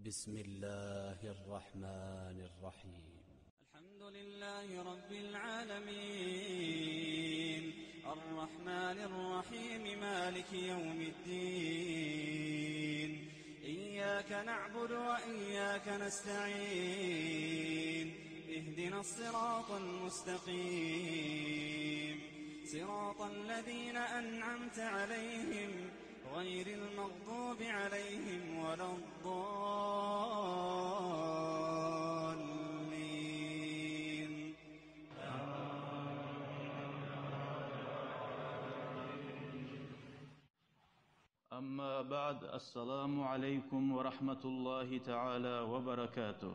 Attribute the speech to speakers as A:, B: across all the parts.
A: بسم الله الرحمن الرحيم.
B: الحمد لله رب العالمين الرحمن الرحيم مالك يوم الدين إياك نعبد وإياك نستعين اهدنا الصراط المستقيم صراط الذين أنعمت عليهم غير المغضوب عليهم ولا الضالين.
C: أما بعد، السلام عليكم ورحمة الله تعالى وبركاته.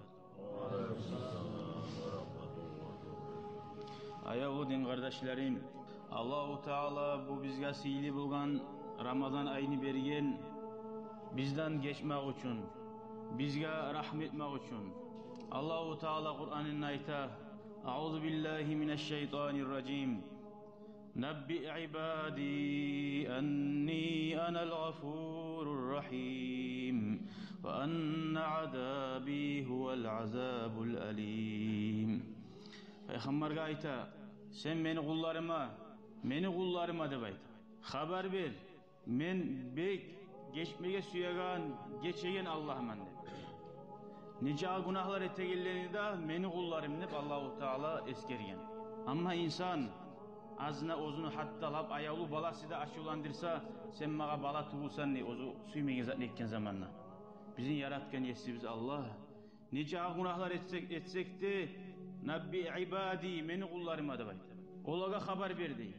C: Ayağudin kardeşlerim, Allah-u Teala bu bizge sihli bulgan Ramazan ayını bergen, bizden geçmek için, bizge rahmet etmek için. Allah-u Teala Kur'an'ın ayta: "Euzu billahi mineşşeytanirracim. Nebbi ibadi enni anal gafurur rahim ve enne azabi huvel azabul alim." Peygamber'e ayta: "Sen meni kullarıma deb ayta. Haber ver. Men bek geçmege süyegan, geçegen Allah'man deb. Nice günahlar etegellerini de meni kullarım deb Allah-u Teala eskergen. Ama insan azına ozunu hattalap ayağlı balası da aşılandırsa, sen mağa bala tuğulsan ne ozu süymegen zat etken zamanla. Bizim yaratkan yesimiz Allah. Nice günahlar etsek de Nabbi ibadi meni kullarıma deb ayta. Olaga haber verdi.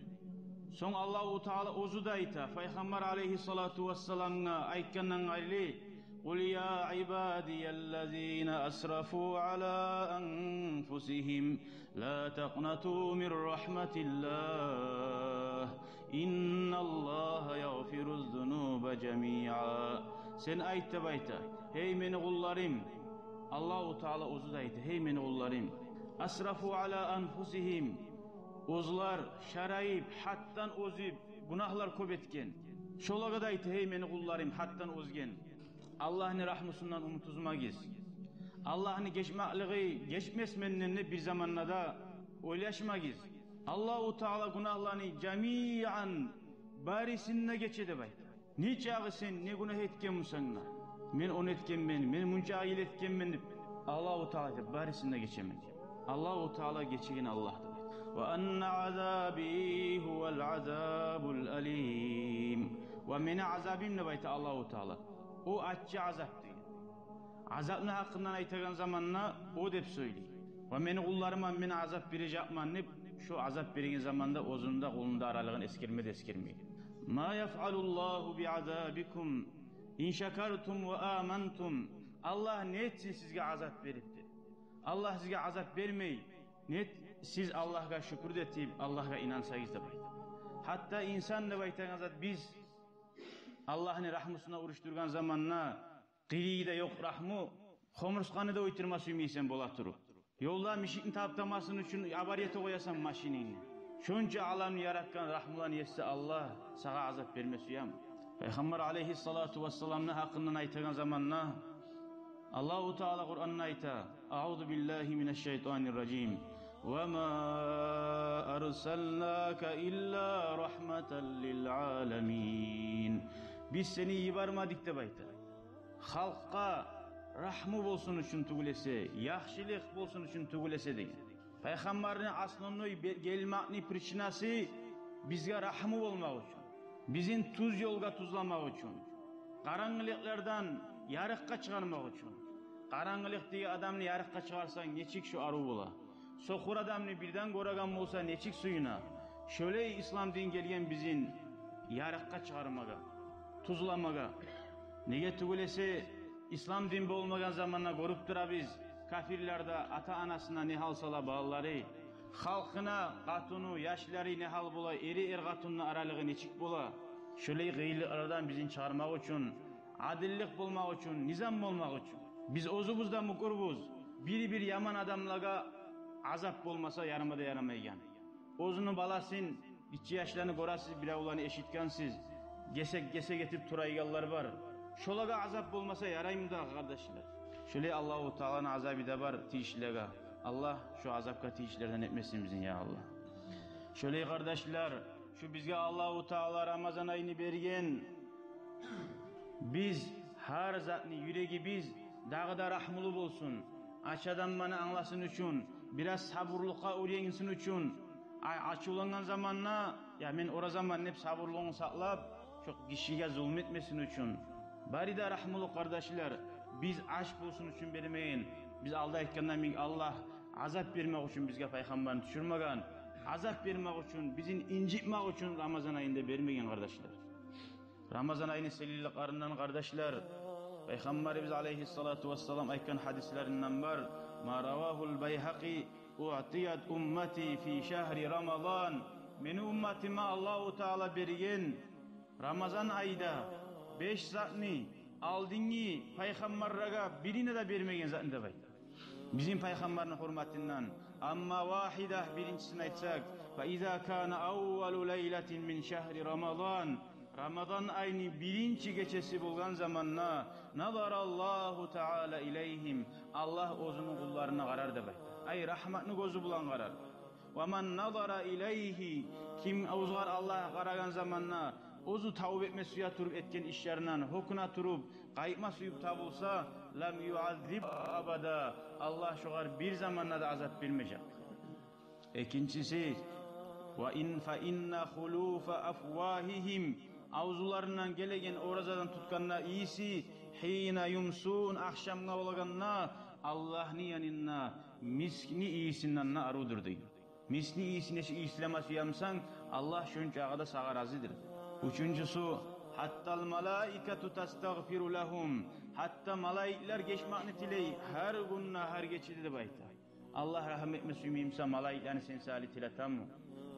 C: Son Allah-u Teala ozu da ayta. Peygamber aleyhissalatu vesselam'a aytkandan gayri: "Kul ya ibadiyellezine asrafu ala enfusihim la taqnatu min rahmetillah innallaha yaghfiruz zunuba cemi'a." Sen ayta bayta: "Hey meni kullarım." Allah-u Teala ozu da ayta: "Hey meni kullarım. Asrafu ala enfusihim." Ozlar şarayip, hattan ozip, günahlar köp etken. Şolaga da ayta: "Hey meni kullarım, hattan ozgen. Allah'ın rahmusundan umutuzma giz. Allah'ın geçmekliği, geçmez mennenini bir zamanla da oylaşma giz. Allah-u Teala günahlarını camiyan barisinne geçe de bayta. Niçağı sen ne günah etken musanna? Men onu etken ben, men munca ayil etken ben. Allah-u Teala barisinne geçemen. Allah-u Teala geçegen Allah'tır. Ve enne azabi huvel azabul alim." Ve meni azabim ne bayta Allah-u Teala? O acı azap diyor. Azabını hakkından aytagan zamanla o dep söyleyey. Ve meni kullarıma meni azap verecekman ne? Şu azap bergen zamanda ozunda kolunda aralığın eskermeyi. Ma yef'alullahu bi azabikum in şekertum ve amantum. Allah ne etsin sizge azap veripti? Allah sizge azap vermeyi. Net siz Allah'a şükür etip Allah'a inansayız da bayta. Hatta insan da baytan azat biz Allah'ın rahmusuna uruşturgan zamanla qiliği de yok rahmu, xomursqanı da oytirma süymeysen bola turup. Yolda mişikin taptamasın için abariyete koyasan maşinini. Şunca alamını yaratkan rahmulan yetse Allah sağa azap vermesi yam. Peygamber aleyhissalatu vesselam'ın hakkından aytagan zamanla Allah-u Teala Kur'an'ın ayta: "Euzu billahi mineşşeytanirracim. Ve ma arsalnaka illa rahmeten lil alamin." Biz seni yibarmadık de bayta. Halkka rahmu bolsun için tugulese, yaxşılık bolsun için tugulese degan. Peygamberin aslında gelmekni prichinasi bizge rahmu olmak için. Bizim tuz yolga tuzlamak için. Karanlıklardan yarıkka çıkarmak için. Karanlık diye adamını yarıkka çıkarsan neçik şu arı bola. Sokur adamını birden koragan olsa neçik suyuna. Şöyle İslam din gelgen bizim yarıkka çıkarmaga, tuzlamaga. Nege tugulese İslam din olmagan zamanla korup dura biz. Kafirlerde ata anasına ne hal sala bağları. Halkına katunu, yaşları ne hal bola, eri katunun aralığı neçik bola. Şöyle gıylı aradan bizim çıkarmak için, adillik bulmak için, nizam olmak için. Biz ozubuzda mukurbuz. Bir yaman adamlaga azap olmasa yarıma da yaramaygan. Ozunun balasın, içi yaşlarını korasız bile olanı eşitkensiz. Gese getip turaygallar var. Şolaga azap bolmasa yarayım da kardeşler. Şöyle Allahu Teala'nın azabı da var tiyişlerge. Allah şu azapka tiyişlerden etmesin bizim ya Allah. Şöyle kardeşler, şu bizge Allahu Teala Ramazan ayını bergen. Biz her zatni yüreği biz dağı da rahmulu bolsun. Açadan bana anlasın üçün, biraz sabırlıkka öğrensin üçün. Açılangan zamanla, ya men ora zaman hep sabırlığını saklap, çok kişiye zulmetmesin üçün. Bari da rahmulu kardeşler, biz aç bulsun üçün bermeyin. Biz alda etkenden Allah azap vermek için bizge peygamberini düşürmegen. Azap vermek için, bizim incitmek için Ramazan ayında vermegen kardeşler. Ramazan ayının selilliklerinden kardeşler, Peygamberimiz aleyhissalatu vesselam aytkan hadislerinden var. Ma ravahul Beyhaqi u'tiyat ummati fi şehri Ramazan. Meni ummatime Allahu Teala bergen Ramazan ayda 5 zatni aldingi peygamberraga birine de bermegen zatni da bayt. Bizim peygamberin hurmatinden amma vahida birincisini aytsak fa iza kana awwalu leylatin min şehri Ramazan. Ramazan ayının birinci gecesi bulgan zamanna nazarallahu Teala ileyhim. Allah ozunun kullarına karar da bayt. Ay rahmatını gözü bulan karar. Ve men nazara ileyhi, kim ozgar Allah'a karagan zamanna ozu tavbe etme suya turup etken işlerinden hokuna turup kayıpma suyup tabulsa lam yuazzib abada. Allah şoğar bir zamanla da azap bilmeyecek. İkincisi ve in fa inna khulufa afwahihim, avzularından gelegen orazadan tutkanna iyisi hina yumsun akşamga olaganna Allah'ın yanına miskini iyisinden arudur deydi. Misli iyisine İslam'a yamsan Allah şunca ağda sağa razıdır. Üçüncüsü hattal malaiketu testagfiru lahum, hatta malaikler geçmekni tiley her günna her geçidi de bayta. Allah rahmet mesumimsa malaiklerini sen sali tiletam mı?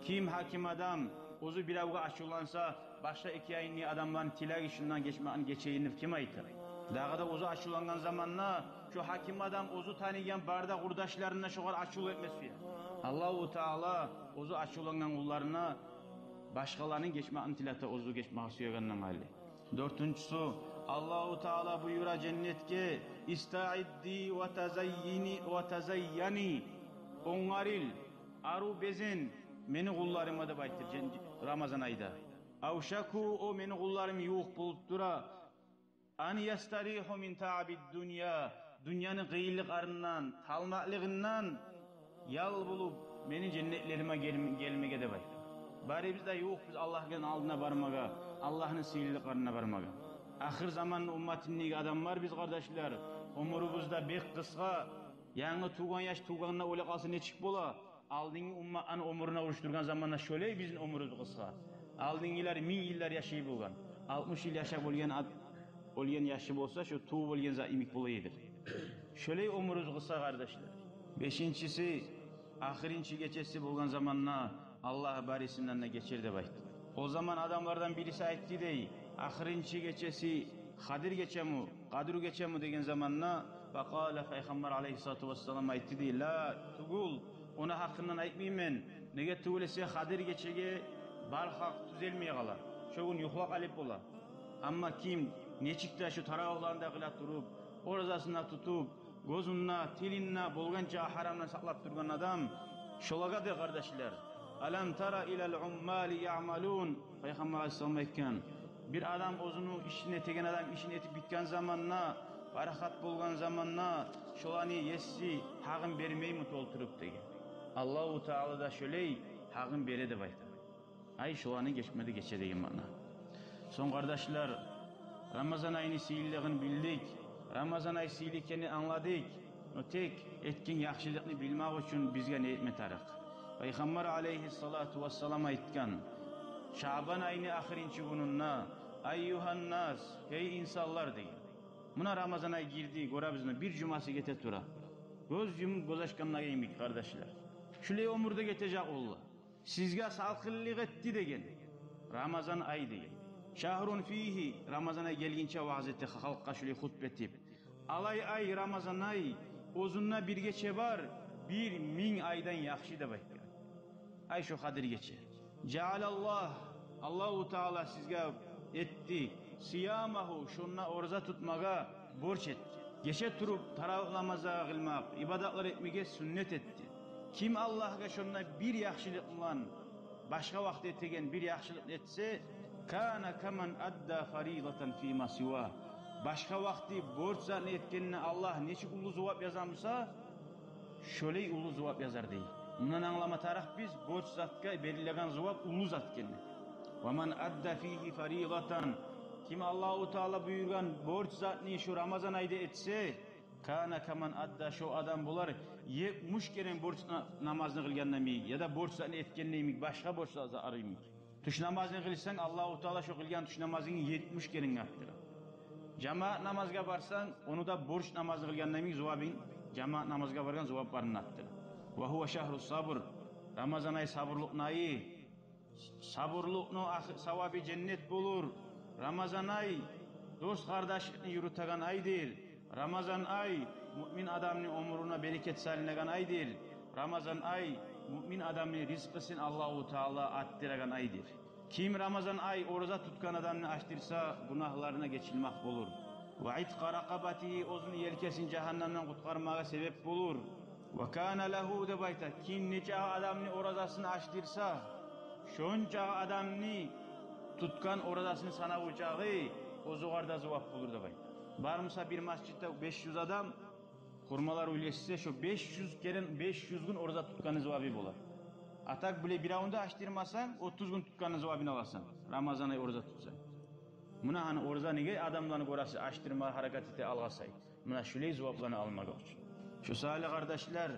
C: Kim hakim adam ozu bir avga aşulansa başta iki ayını adamların tilak işinden geçmekni geçeyini kim aytır? Dağda ozu aşulangan zamanla şu hakim adam ozu tanıyan barda kurdaşlarına şoğar aşul etmesi. Allahu Teala ozu aşulangan kullarına başkalarının geçmekni tilata ozu geçmek suyagandan hali. Dördüncüsü Allahu Teala buyura cennetke istaiddi ve tezayyani ongaril aru bezen meni kullarıma da baytır Ramazan ayda. Avşaku o meni kullarım yuğuk bulup dura an yastarihu min ta'abid dünya, dünyanın gıyıllık arından talmaklığından yal bulup meni cennetlerime gelmege de baytır. Bari biz de yok biz Allah'ın aldına varmaga, Allah'ın sihirliklerine varmaga. Ahir zamanın ummatinliği adam var biz kardeşler. Umurumuzda bek kıska, yani tuğan yaş tuğanına öyle kalsın ne çık bola. Aldığın ummatın umuruna uğraştırgan zamanla şöyle bizim umurumuz kıska. Aldığınlar 1000 yıllar yaşayıp olgan. 60 yıl yaşayıp olgan yaşı olsa şu tuğ olgan zaimik bulayıdır. Şöyle umurumuz kıska kardeşler. Beşincisi, ahirinci gecesi bulgan zamanla Allah barisinden de geçir de bayt. O zaman adamlardan birisi aytti dey, ahirinci gecesi Kadir geçe mi, Kadir geçe mi degen zamanla fakale Peygamber aleyhissalatu vesselam aytti dey, la tugul, ona hakkından aytmayayım ben. Nege tugulese Kadir geçege bal hak düzelmeye kala. Şoğun yuhlak alip ola. Ama kim neçikte şu taravlarında kılat durup, orazasına tutup, gözünna, tilinna, bolganca haramdan saklap durgan adam, şolaga de kardeşler. Alam tara ilal ummali ya'malun. Peygamber Aleyhisselam aytkan. Bir adam ozunu işine tegen adam işini etip bitken zamanla, barakat bolgan zamanla, şolani yessi haqın bermeymi tolturup degen. Allahu Teala da şöley haqın bere de bayta. Ay şolani geçmedi geçe degen mana. Son kardeşler, Ramazan ayını siyilliğini bildik. Ramazan ayı siyillikini anladık. O tek etkin yaxşılıkını bilmek için bizge ne etme tarık. Peygamber aleyhissalatu vesselam aytkan. Şaban ayını ahirinci gününna ayyuhan nas, hey insanlar deyin. Buna Ramazan ayı girdi, gora bizden bir cuması gete tura. Göz yumup göz açkanına geymek kardeşler. Şöyle umurda getecek Allah. Sizge salkıllık etti degen. Ramazan ayı degen. Şahrun fihi, Ramazan ayı gelgince vaaz etti, halka şöyle hutbetip. Alay ay Ramazan ayı, ozunna bir geçe var, 1000 aydan yakşı da baytı. Ay şu kadir geçe. Cealallah, Allahu Teala sizge etti, siyamahu şunna orza tutmaga borç etti. Geçe turup taravih namaza kılmak, ibadatlar etmege sünnet etti. Kim Allah'a şunna bir yaxşılık ulan başka vakit etegen bir yaxşılık etse kana kaman adda faridatan fima siwa. Başka vakti borç zarni etkenine Allah neçik ulu zuvap yazamsa şöyle ulu zuvap yazar değil. Bundan anlama taraf biz borç zatka belirlegen zuvap ulu zat kenne. Ve man adda fihi faridatan. Kim Allahu Teala buyurgan borç zatni şu Ramazan ayda etse kana kaman adda şu adam bular 70 kere borç namazını kılgandan mi ya da borç zatni etkenliği mi başka borç zatı arayım. Tuş namazını kılsan Allahu Teala şu kılgan tuş namazını 70 kere arttırır. Cemaat namazga barsan onu da borç namazı kılgandan mi zuvabin cemaat namazga bargan zuvab barını arttırır. Ve huve şahrus sabr. Ramazan ayı sabırlık ayı. Sabırlıkno savabı cennet bulur. Ramazan ay dost kardeşlikni yürütegen aydır. Ramazan ay mümin adamın umuruna bereket salinegen aydır. Ramazan ay mümin adamın rizkısını Allahu Teala arttıragan aydır. Kim Ramazan ay oruza tutkan adamını açtırsa günahlarına geçilmek olur. Ve itqa rakabatihi ozun yelkesin cehennemden kurtarmağa sebep bulur. Ve kana lehu de bayta kim nece adamını orazasını açtırsa şonca adamını tutkan oradasını sana uçağı o zugarda zuvap bulur da bay. Barmısa bir masjitte 500 adam kurmalar uylesize şu 500 kere 500 gün orada tutkanı zuvabı bular. Atak bile bir ayında açtırmasan 30 gün tutkanı zuvabını alarsan. Ramazan ayı orada tutsan. Buna hani orada nege adamların orası açtırma hareketi algasay. Buna şöyle zuvaplarını almak için. Şu salih kardeşler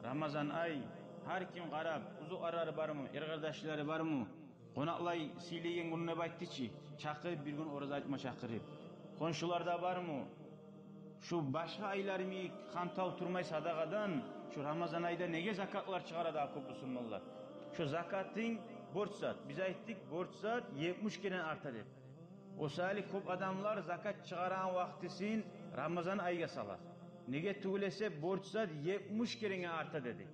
C: Ramazan ay her kim qarab uzu ararı var mı? Er kardeşleri var mı? Konaklay sileygen gününe bayttiçi çakırıp bir gün orada açma çakırıp. Konşularda var mı? Şu başka aylar mı kantal turmay sadakadan şu Ramazan ayda nege zakatlar çıkaradı akıl Müslümanlar. Şu zakatın borç zat. Biz ayttık borç zat 70 kere artar hep. O salih көп adamlar zakat çıkaran vaktisin Ramazan ayga salar. Nege tugulese borç zat 70 kere artar dedi.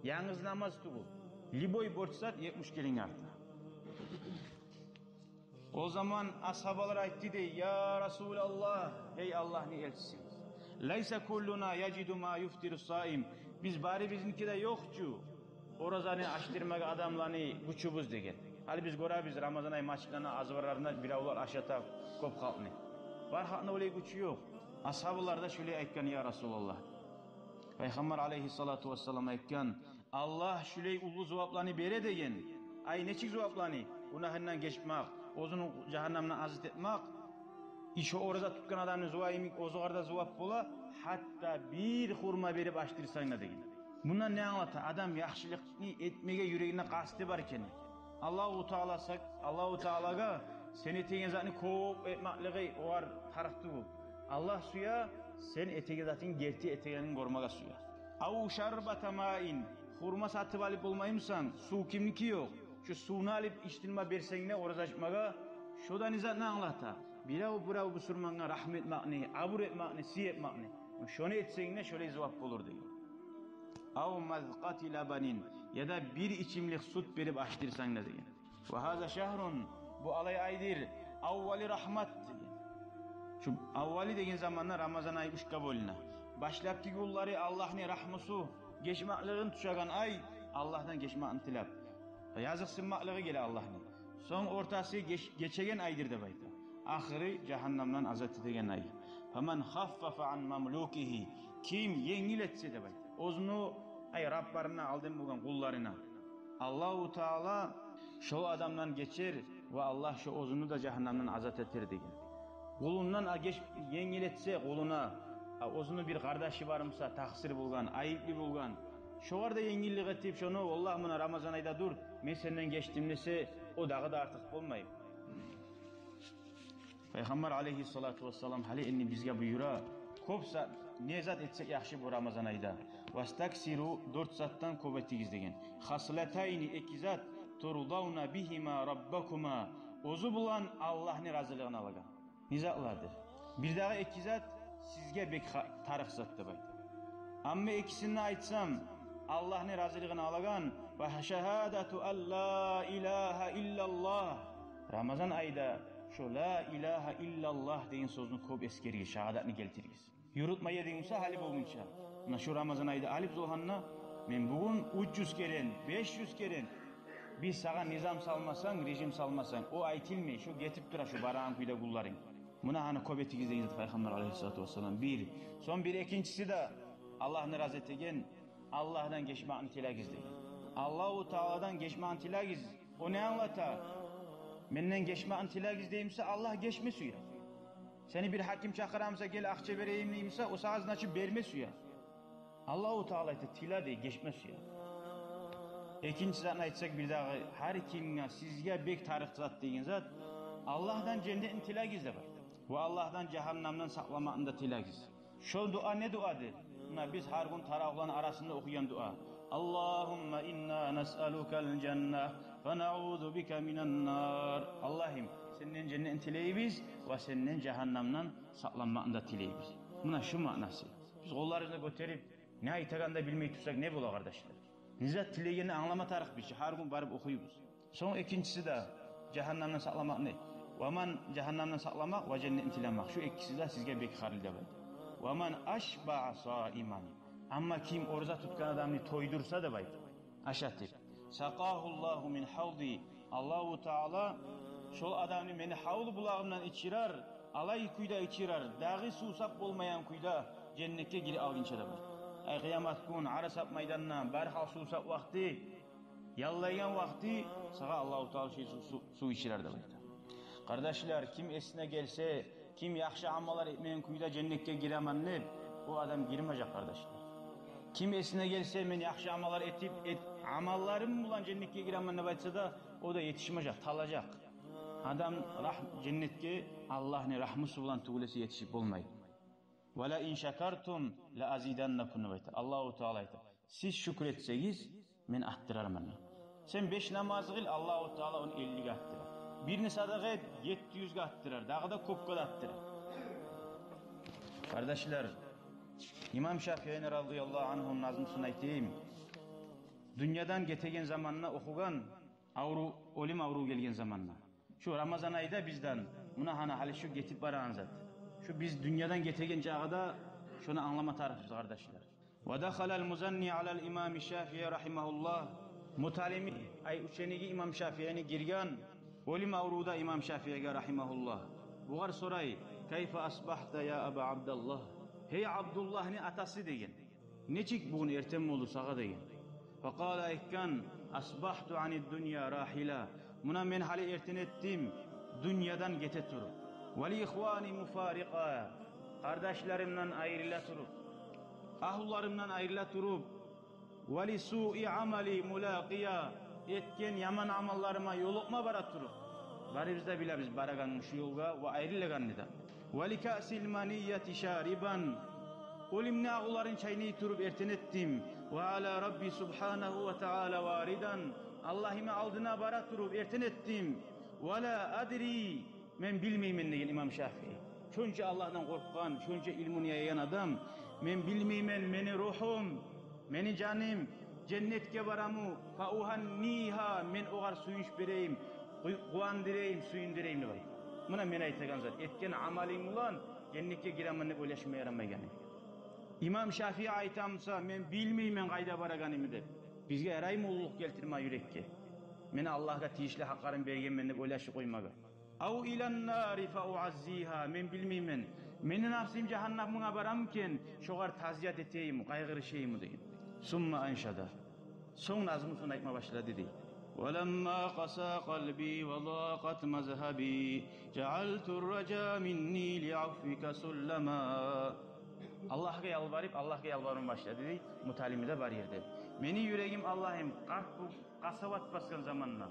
C: Yalnız namaz tugul. Liboy borç zat 70 kere artar. O zaman ashabalar aytti de ya Resulallah ey Allah'ın elçisi. Leysa kulluna yacidu ma yuftiru saim. Biz bari bizimki de yokçu. Orazanı açtırmak adamlarını güçübüz degen. Hali biz gora biz Ramazan ayı maçlarına azvarlarına bir avlar aşata kop halkını. Var hakna öyle güçü yok. Ashabalar da şöyle aytkan ya Resulallah. Peygamber aleyhissalatu vesselam aytkan Allah şöyle ulu zuvaplarını bere degen. Ay neçik zuvaplarını? Günahından geçmek, ozunu cehennemden azit etmek. İşe orada tutkan adamın zuvayimik o zugarda zuvap bola hatta bir hurma berip açtırsan da degen. Bundan ne anlatır? Adam yaxşılıkını etmege yüreğine kastı var iken. Allahu Teala'ga seni etegen zatını kop etmekliği var taraftı bu. Allah suya sen etegen zatını gerti etegenin gormaga suya. Avu şarbata ma'in hurma satıp alıp olmayımsan su kimniki yok. Şu suyunu alıp içtirme bersen ne orada açmaga şodan izat ne anlatır? Birav bu surmana rahmet makni, abur etmakni, siyet makni. Şunu etsen ne şöyle cevap olur diyor. Av mazqati labanin ya da bir içimlik süt verip açtırsan ne diyor. Ve haza şehrun bu alay aydır. Avvali rahmat diyor. Şu avvali degen zamanlar Ramazan ayı üç kabulüne. Başlapki kulları Allah'ın rahmusu geçmaklığın tuşagan ay Allah'tan geçmakını tilap. Yazık sınmaklığı gele Allah'ın. Son ortası geçegen aydır da bayta. Ahiri cehennemden azat edilen ay. Faman khaffafa an mamlukihi kim yengil etse de bayta. Ozunu ay Rabbarına aldın bulgan kullarına. Allahu Teala şu adamdan geçer ve Allah şu ozunu da cehennemden azat etir degen. Kulundan yengil etse kuluna ozunu bir kardeşi varımsa taksir bulgan, ayıplı bulgan. Şu var da yengillik etip şunu Allah buna Ramazan ayda dur. Men senden geçtim dese o dağı da artık olmayıp. Peygamber aleyhissalatu vesselam hali inni bizge buyura. Kopsa ne zat etsek yaxşı bu Ramazan ayda. Vastaksiru 4 zattan kuvvetigiz degen. Hasletayni iki zat turdavna bihima rabbakuma. Ozu bulan Allah'ın razılığını alagan. Nizatlardır. Bir daha iki zat sizge bek tarık zattı baydı. Amma ikisini aytsam Allah'ın razılığını alagan ve şehadatu alla ilahe illallah. Ramazan ayda şu la ilahe illallah deyin sözünü köp eskeriyi, şahadatını keltirgiz. Yurutmaya deyimse halip olunca. Şu Ramazan ayda halip zohanna, men bugün 300 keren, 500 keren, biz sağa nizam salmasan, rejim salmasan, o aytilmey, şu getip tura şu barağın kuyda kulların. Buna hani köp etigiz deyiniz Peygamber aleyhissalatu vesselam. Bir. Son bir ikincisi de Allah'ını razı etegen, Allah'dan geçmeğini tilagiz deyin. Allahu Teala'dan geçmeğini tilagiz. O ne anlatar? Menden geçmeğini tilagiz deyimse Allah geçme suya. Seni bir hakim çakıramsa gel akçe vereyim deyimse o sağızını açıp verme suya. Allahu Teala ete tila dey geçme suya. İkincisinden aytsak bir daha her kimine sizge bek tarih zat deyin zat Allah'dan cennetin tilagiz de var. Bu Allah'dan cehennemden saklamanın da tilagiz. Şu dua ne duadır? Biz her gün taravların arasında okuyan dua. Allahümme inna nes'alukel cenneh ve na'udhu bike minen nar. Allah'ım senden cennetin tileyibiz ve senden cehennemden saklanmanın da tileyibiz. Buna şu manası. Biz kollarını götürüp ne aytaganda bilmeyi tutsak ne bula kardeşler? Nizat tileyini anlama tarih bir şey. Her gün barıp okuyubuz. Son ikincisi de cehennemden saklamak ne? Vaman cehennemden saklamak ve cennetin tilemek. Şu ikisi de sizge bek halil de var. Vaman aşba'a saiman. Ama kim orza tutkan adamını toydursa da baydı. Aşatır. Sakahullahu min havdi. Allahu Teala şol adamını meni havlu bulağımdan içirar. Alay kuyda içirar. Dağı susap olmayan kuyda cennete giri alginçe de var. Ay kıyamet gün Arasat meydanına berhal susap vakti yallayan vakti sağa Allahu Teala su içirar da baydı. Kardeşler kim esine gelse kim yaxşı amallar etmeyen kuyda cennete giremenli o adam girmeyecek kardeşler. Kim esine gelse men yaxşı amallar etip amallarım bulan cennetke giremenli baytsa da o da yetişmeyecek, talacak. Adam cennetke Allah'ın rahmısı bulan tuğlesi yetişip olmaydı. Ve la in şekertum la azidannakum bayta. Allahu Teala ayta. Siz şükretseniz men arttırarım onu. Sen 5 namaz kıl Allahu Teala onu 50'ge arttırır. Birini sadaka et 700'ge arttırır. Daha da köpke arttırır. Kardeşler, İmam Şafii radıyallahu anh'ın nazmısını aytayım. Dünyadan getegen zamanına okugan olim avru gelgen zamanına. Şu Ramazan ayda bizden buna hali şu getip baran zat. Şu biz dünyadan getegen çağda şunu anlama tarafız kardeşler. Ve dakhalal muzanni alal İmam Şafii rahimahullah. Mutalimi ay uçenigi İmam Şafii'ni girgan olim avruda İmam Şafii'ge rahimahullah. Buğar soray kayfa asbahta ya Aba Abdullah. Hey Abdullah'ın atası degen. Neçik bugün ertem mi olur sağa degen. Fekala ekkan asbahtu anid dünya rahila. Buna men hali erten ettim. Dünyadan gete turup. Ve li ihvani mufarika. Kardeşlerimden ayrıla turup. Ahullarımdan ayrıla turup. Ve li su'i amali mulaqiya. Etken yaman amallarıma yolukma bara turup. Bari bizde bile biz baraganın şu yolga ve ayrılaganını da. Ve li ka'sil maniyyati şariban. Olimne ağuların çayını turup erten ettim. Ve ala Rabbi subhanahu ve ta'ala varidan. Allah'ime aldına bara turup erten ettim. Ve la adri. Men bilmeymen deyin İmam Şafii. Şunca Allah'tan korkan, şunca ilmini yayan adam. Men bilmeymen meni ruhum, meni canım, cennetke baramı, fa uhanniha men oğar suyunç bereyim, kuandıreyim, suyundureyim ne var. Buna men aytagan zat. Etken amalim ulan, cennetke giremen ne böyleşme yaramaygan. İmam Şafii aytamsa men bilmeymen kayda baraganımı de. Bizge erayim ulluk geltirme yürekke. Meni Allah'a tiyişli hakkarın bergen men ne böyleşi koymaga. Av ilan nari fa uazziha men bilmeymen. Menin nafsim cehennamına baramken şoğar taziyat eteyim, kaygırışayım deyin. Summa anşada. Son nazmısını aytma başladı dedi. وَلَمَّا قَسَى قَلْبِي وَضَاقَتْ مَذْهَبِي جَعَلْتُ الرَّجَى مِنِّي لِعَفْوِكَ سُلَّمًا. Allah'a yalvarım başladı dedi. Mutalimide var yerde. Meni yüreğim Allah'ım kasavat baskan zamanla.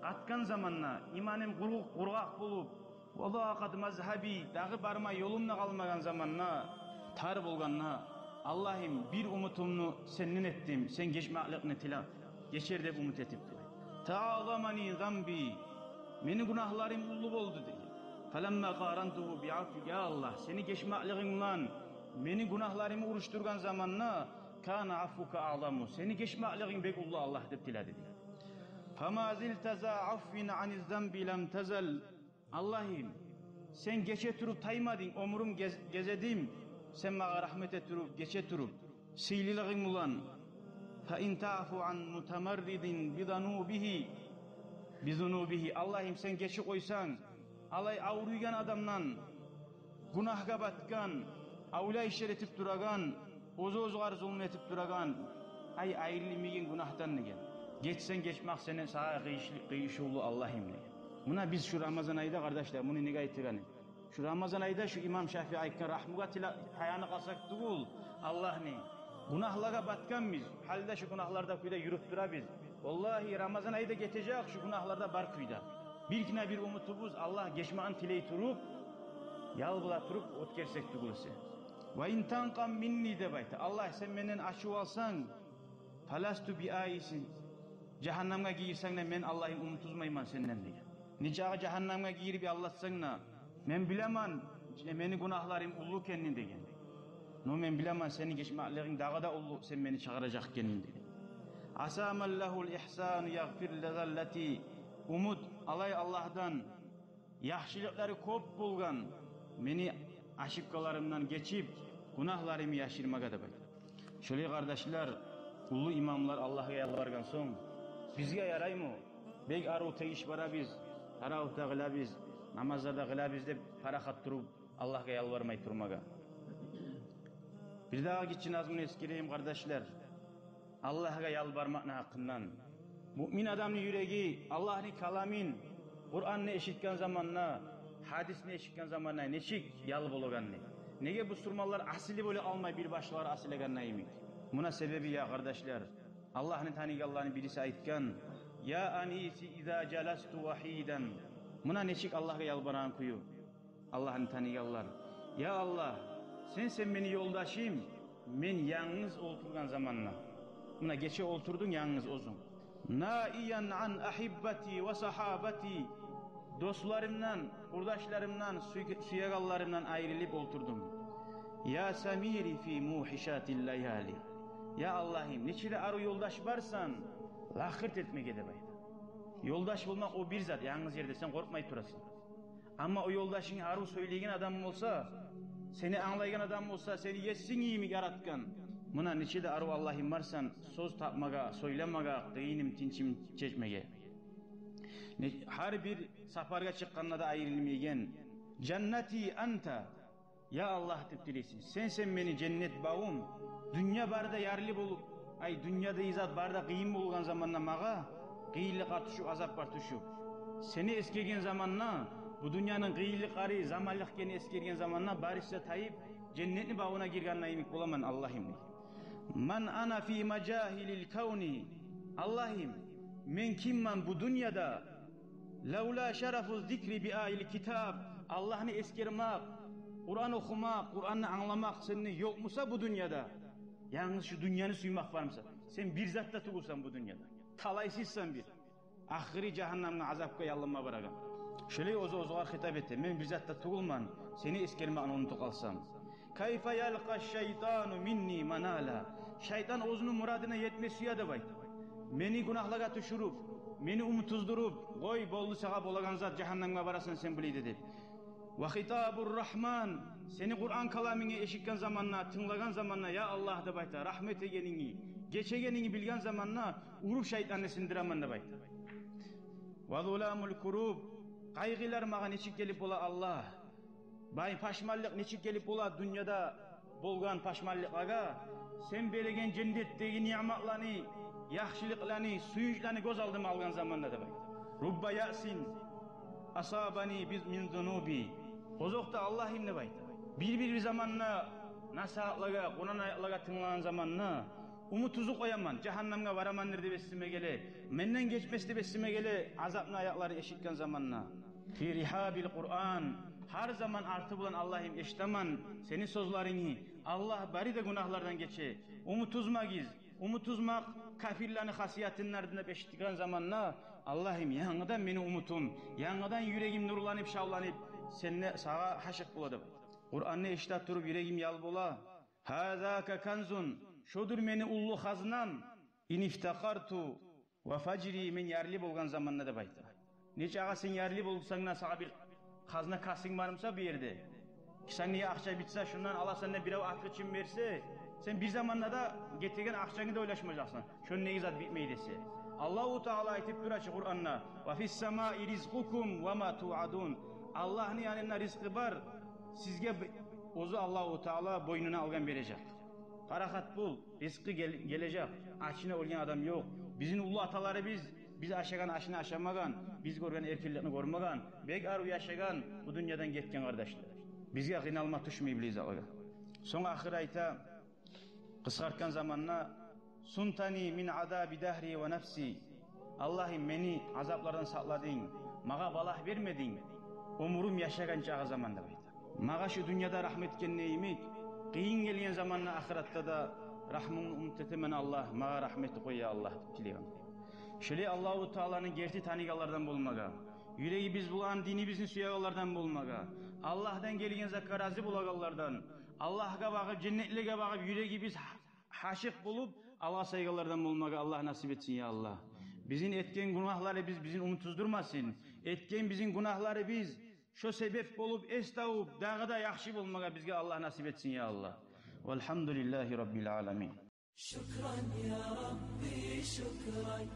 C: Atkan zamanla imanım kurgak bulup وَضَاقَتْ مَذْهَبِي dağı barma yolumla kalmagan zamanla tar bolganla Allah'ım bir umutumnu senin ettim. Sen geçmeklikini tila geçer de umut etip dedi. Ta'azamani zambi. Meni günahlarım ullu oldu dedi. Felemma qarantuhu bi'afik ya Allah. Seni geçmekliğinle meni günahlarımı uruşturgan zamanla kana affuka a'lamu. Seni geçmekliğin bek ullu Allah dep tila dedi. Fama zilta za affin aniz zambi lem tezel. Allah'ım sen geçe turup taymadın, omurum gezedim, sen bana rahmet et durup, geçe turup, siyliliğin ulan, فَاِنْ تَعْفُ عَنْ مُتَمَرِّدٍ بِذُنُوبِهِ Allah'ım sen geçi koysan, alay avruygan adamdan, günahga batkan, avla işaretip duragan, ozu-ozgar zulmetip duragan, ay ayrılmayın günahtan ne gel. Geçsen geçmek senin sağa kıyışılı Allah'ım ne. Buna biz şu Ramazan ayda kardeşler, bunu ne gayet şu Ramazan ayda şu İmam Şafii ayıkken rahmuga hayanı kalsak duğul, Allah ne. Günahlara batkan biz, halde şu günahlarda kuyda yürüp dura biz. Vallahi Ramazan ayda geçecek şu günahlarda bar kuyda. Bir bir umutubuz Allah geçmeğin tiley turup, yalbıla turup ot kersek duğulse. Ve intankam minni de bayta. Allah sen benden aşıv alsan, falastu bi ayisin. Cehennamga giyirsen de men Allah'ım umutuzmayman senden diye. Nicağı cehennamga giyirip Allah'san da, men bileman, meni günahlarım ulu kendin degen. No men bileman senin geçmeklerin dağı da ulu sen beni çağıracak kendin degen. Asamallahul ihsanu yagfir lezallati. Umut alay Allah'tan yaxşılıkları kop bulgan meni aşıkkalarımdan geçip günahlarımı yaşırmaga da bay. Şöyle kardeşler, ulu imamlar Allah'a yalvargan son bizge yaray mı? Bek aruvta iş bara biz, taravta gıla biz, namazlarda gıla biz de parahat durup Allah'a yalvarmay turmaga. Bir daha gitçin azmını eskireyim kardeşler. Allah'a yalvarmakna hakkından. Mümin adamın yüreği Allah'ın kalamin, Kur'an'ı eşitken zamanla, hadisini eşitken zamanla neçik yal bulugan ne? Nege bu surmalar asili böyle almay bir başları asilegan neyimik? Buna sebebi ya kardeşler, Allah'ın tanıgallarını birisi aytkan, ya anisi izâ celastu vahiden. Buna neçik Allah'a yalvaran kuyu. Allah'ın tanıgallar. Ya Allah, sen beni yoldaşım, men yalnız oturgan zamanla. Buna geçe oturdun yalnız ozun. Naiyan an ahibbati ve sahabati. Dostlarımdan, kurdaşlarımdan, suyagallarımdan ayrılıp oturdum. Ya samiri fi muhişatil layali. Ya Allah'ım, neçile arı yoldaş varsan, lahırt etmek edebaydı. Yoldaş bulmak o bir zat, yalnız yerde sen korkmay turasın. Ama o yoldaşın arı söyleyen adam olsa, seni anlayan adam olsa, seni yetsin iyi mi yaratkan? Buna neçile arı Allah'ım varsan, söz tapmaga, söylemaga, kıyınım, tinçim çeçmege. Her bir safarga çıkkanla da ayrılmayan, cenneti anta, ya Allah teptilesin, sen beni cennet bağım, dünya barda yarlı bulup, ay dünyada izat barda kıyım bulgan zamanla mağa, kıyılık atışıp, azap partışıp, seni eskergen zamanla, bu dünyanın kıyılık arı, zamanlıkken eskergen zamanla, barışsa tayip, cennetli bağına girganla imik bulaman Allah'ım. Man ana fi macahilil kavni, Allah'ım, men kimman bu dünyada, Laula şerefuz zikri bi ayil kitab, Allah'ını eskermek, Kur'an okumak, Kur'an'ı anlamak senin yok musa bu dünyada? Yalnız şu dünyanı suymak var mısa? Sen bir zatta tuğulsan bu dünyada. Talaysızsan bir. Ahiri cehennemden azapka yallanma bırakam. Şöyle ozu-ozuğa hitap etti. Men bir zatta tuğulman, seni eskermekini unutuk alsam. Kayfa yalqa şeytanu minni manala. Şeytan ozunun muradına yetmesiye de bayt. Meni günahlığa düşürüp, meni umutuzdurup, koy bollu sağa bolagan zat cehennemge barasın sen bileydi dep. Ve hitabur rahman, seni Kur'an kalamini eşitken zamanla, tınlagan zamanla, ya Allah da bayta, rahmet egenini, geçegenini bilgen zamanla, urup şeytanını sindiraman da bayta. Ve zulamul kurub, kaygılar mağa neçik gelip ola Allah, bay paşmallık neçik gelip ola dünyada bolgan paşmallık aga, sen belegen cennetteki ni'matlarını, yaxşılıklarını, suyunçlarını göz aldım algan zamanla da bayta. Rubba yasin, asabani biz min zunubi. Ozokta Allah'ım ne bayta. Bir zamanla nasihatlaga, Kur'an ayetlaga tınlanan zamanla umutuzu koyaman, cehennemge varaman nerede besime gele, menden geçmesi besime gele, azaplı ayakları eşitken zamanla. Fi rihabil Kur'an, her zaman artı bulan Allah'ım eşitaman, senin sözlerini, Allah bari de günahlardan geçe, umutuzmak kafirlerini hasiyetin ardına eşitken zamanla, Allah'ım yanıdan beni umutum, yanıdan yüreğim nurlanıp şavlanıp, seninle sağa haşık buladı. Kur'an'ı eşitat durup yüreğim yal bula. Hâzâke kanzun, şudur meni ullu haznam, iniftakartu ve facri men yerli bolgan zamanla da bayta. Neçe ağa sen yerli bolsan sağa bir kazna kasın varımsa bir yerde. Sen niye akça bitse şundan alasan ne bir av aklı için verse, sen bir zamanla da getirgen akçanı da oylaşmayacaksın. Şunun neyi zat bitmeydesi. Allahu Teala aytip duracak Kur'an'na. Ve fis semai rizqukum ve ma tu'adun. Allah'ın yanında rizkı var. Sizge ozu Allahu Teala boynuna algan verecek. Parahat bul, rizkı gelecek. Açına olgan adam yok. Bizim ulu ataları biz aşagan aşını aşamagan, biz görgen erkeklerini görmagan, bek arı yaşagan bu dünyadan ketken kardeşler. Bizge kınalma tuşmayı biliyiz Allah'a. Son ahir ayta kısartkan zamanla Suntani min adabi dahri ve nefsi. Allah'ım beni azaplardan sakladın, mağa balah vermedin. Umurum yaşagan çağı zamanda bayta. Mağa şu dünyada rahmet kenneyimik, kıyın gelgen zamanla ahiratta da rahmını umut etemen Allah, mağa rahmeti koy ya Allah dileyen. Şöyle Allahu Teala'nın gerçi tanıgalardan bulmaga, yüreği biz bulan dini bizim suyagalardan bulmaga, Allah'tan gelgen zakka razı bulagalardan, Allah'a bakıp cennetliğe bakıp yüreği biz haşık bulup Allah saygılardan bulmaga Allah nasip etsin ya Allah. Bizim etken günahları bizim unutuzdurmasın. Etken bizim günahları biz şu sebep bulup estavup dağda yakşı bulmaga bizge Allah nasip etsin ya Allah. Velhamdülillahi Rabbil alemin.
D: Şükran ya Rabbi şükran.